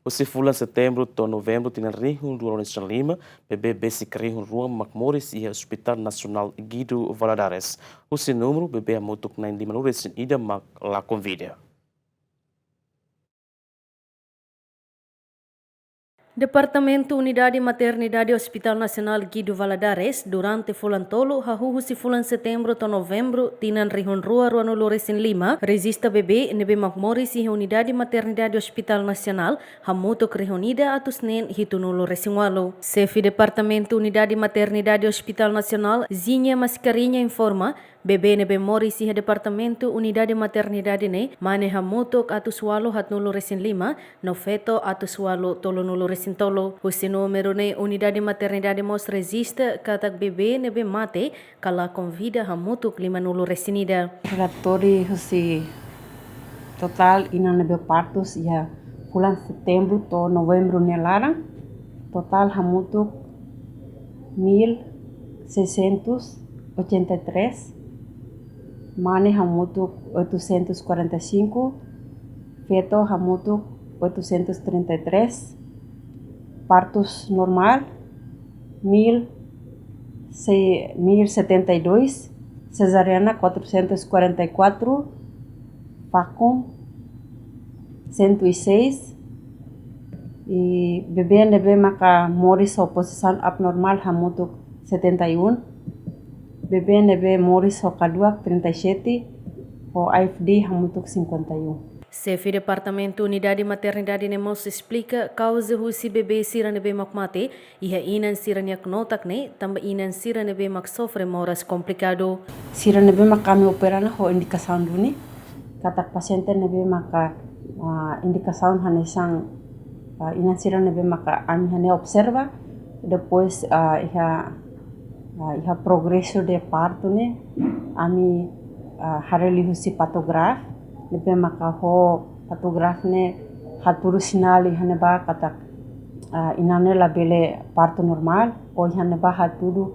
Usi fulan setembro to novembro tina rihun dua lima, BB basic rihun ruang Macmoris ia Hospital Nasional Guido Valadares. Usi número BB amutuk 95 luresin ida mak la convida. Departamento Unidade Maternidade Hospital Nacional Guido Valadares durante fulan tolo hahuhusi fulan setembro to novembro tinan rihun rua ruano loresin 5 resista bebê nebe Macmoris e Unidade Maternidade Hospital Nacional hamutok rihunida atus nen hitunu loresin walo. Chefe Departamento Unidade Maternidade Hospital Nacional Zinha Mascarinha informa bebê nebe Moris e Departamento Unidade Maternidade ne mane hamutok atus walo hatnu loresin 5 no feto atus walo tolo no loresin Sintolo, o número ne Unidade Maternidade mos resiste katak bebê nebe mate kala convida hamutuk 5 nulo resinida. Relatório total ina nebe partos ya bulan setembro to novembro nelara total hamutuk 1683 mane hamutuk 845 feto hamutuk 833 partos normal 1072, cesariana 444, vacum 106 e bebê nebe maka moris o posição abnormal hamutuk 71, bebê nebe moris o kaduak 37, o AFD hamutuk 51. Chefe Departamento Unidade Maternidade Nemos explica causa husi bebê sira nebe makmate iha inan sira nyak notak ne tamba inan sira nebe mak sofre moras complicado. Sira nebe mak kami operana ho indikasaun duni kata pasyente nebe maka indikasaun hanesang inan sira nebe maka ami hane observa depois iha progresso de parto ne ami hareli husi patograf nebe maka ho patograf ne haturu sinali hane ba kata inane labele parto normal o hane ba haturu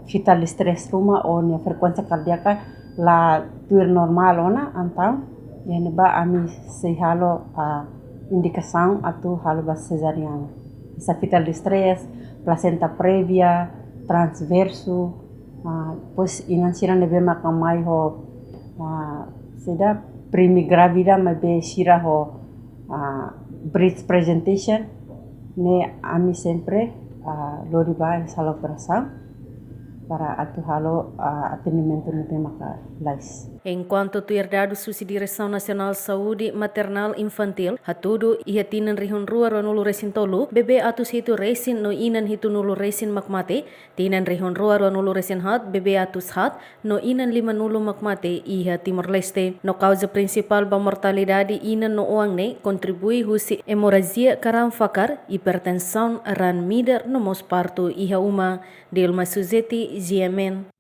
vital stress ruma o ne frekuensia cardíaca la tuir normal ona antau hane ba ami se halo indikação atu halo ba cesariana sa vital stress placenta previa transverso pois inansira nebe maka mai ho seda primi gravida mabe shira ho breast presentation ne ami sempre loriba sala operação para atu halo atendimento nebe maka lais. Enquanto tuir dados susi Direção Nacional Saúde Maternal Infantil, hatudo iha tinan rihun rua ronulu resin tolu, bebê atus hitu resin no inan hitu nulu resin makmate, tinan rihun rua ronulu resin hat, bebê atus hat, no inan 5 nulu makmate iha Timor Leste. No causa principal ba mortalidade inan no uang ne, kontribui husi hemorragia karam fakar, hipertensão ran mider no mos parto iha uma, Dilma Suzeti, GMN.